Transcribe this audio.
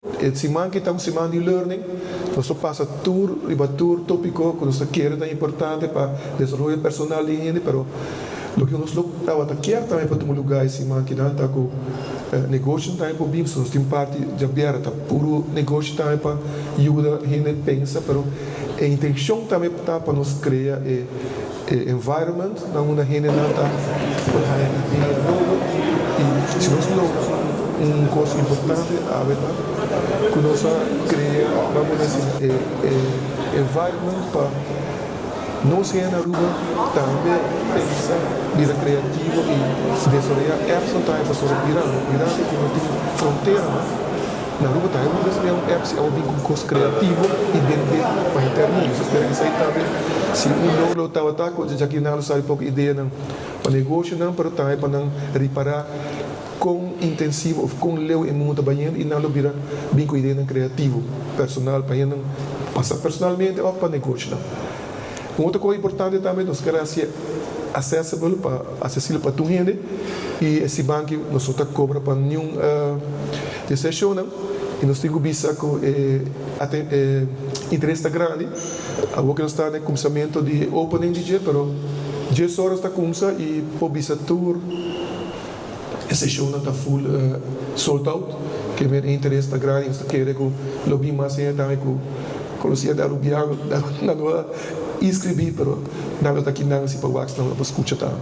Het semana que estamos semana de learning, nós passa tour tópico que nós queremos é importante para desenvolver personal de gente, pero lo que nós estava quer também para tomar lugar esse semana que não está com negócio também para bim, nós temos parte de aberta, puro negócio também para ajudar a gente pensa, pero a intenção também está para nós criar environment, onde a gente não está e se nós não coisa importante, a verdade, que nós criamos, vamos dizer, environment para não ser na rua, também pensar, vida criativa e desenvolver apps também para sobreviver. Irã que não tem fronteira, na rua também vamos desenvolver apps, é um coisa criativo e vender para a internet. Isso espero que isso aí também, se não estava ataco, já que não sabe pouca ideia para negócio, não, para também para não reparar com intensivo ou com leu em muita banheiro e não lo vira bem com ideia criativo personal para não passar personalmente ou para negócio não. Outra coisa importante também nós queremos ser acessível para todo mundo e esse banco nós só cobra para nenhum de sessão não e nós temos visa com interesse grande agora que nós está no começamento de opening DJ pero 10 horas está começa e por visa tour esse show não está full sold out, que meu interesse está grande, eu quero que o lobby mais também que conhecia da Rubião, não inscrevi, mas não está aqui não se para o Wax não para escutar.